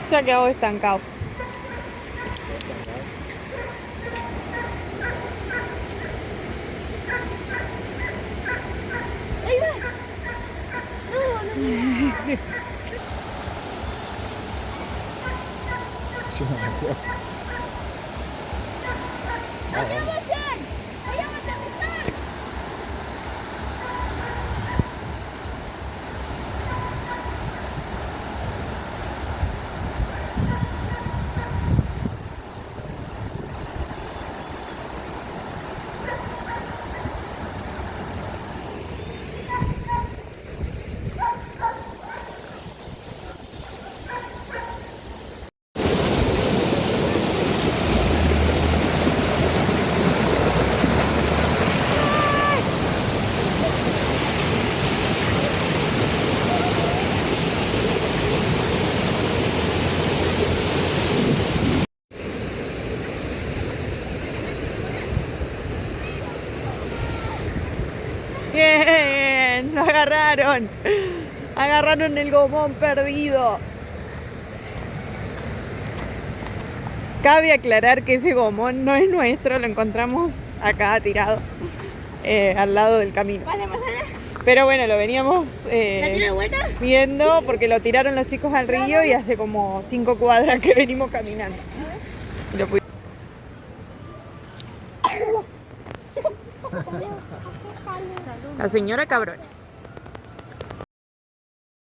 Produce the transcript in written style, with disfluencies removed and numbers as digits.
Se ha quedado estancado. Ahí va. No. Sí, no me acuerdo. ¡Allá vayan! ¡Allá vas a empezar! Bien, lo agarraron. Agarraron el gomón perdido. Cabe aclarar que ese gomón no es nuestro, lo encontramos acá tirado, al lado del camino. Vale, más allá. Pero bueno, lo veníamos ¿La tiro de vuelta? viendo porque lo tiraron los chicos al río y hace como 5 cuadras que venimos caminando. Y lo La señora Cabrón.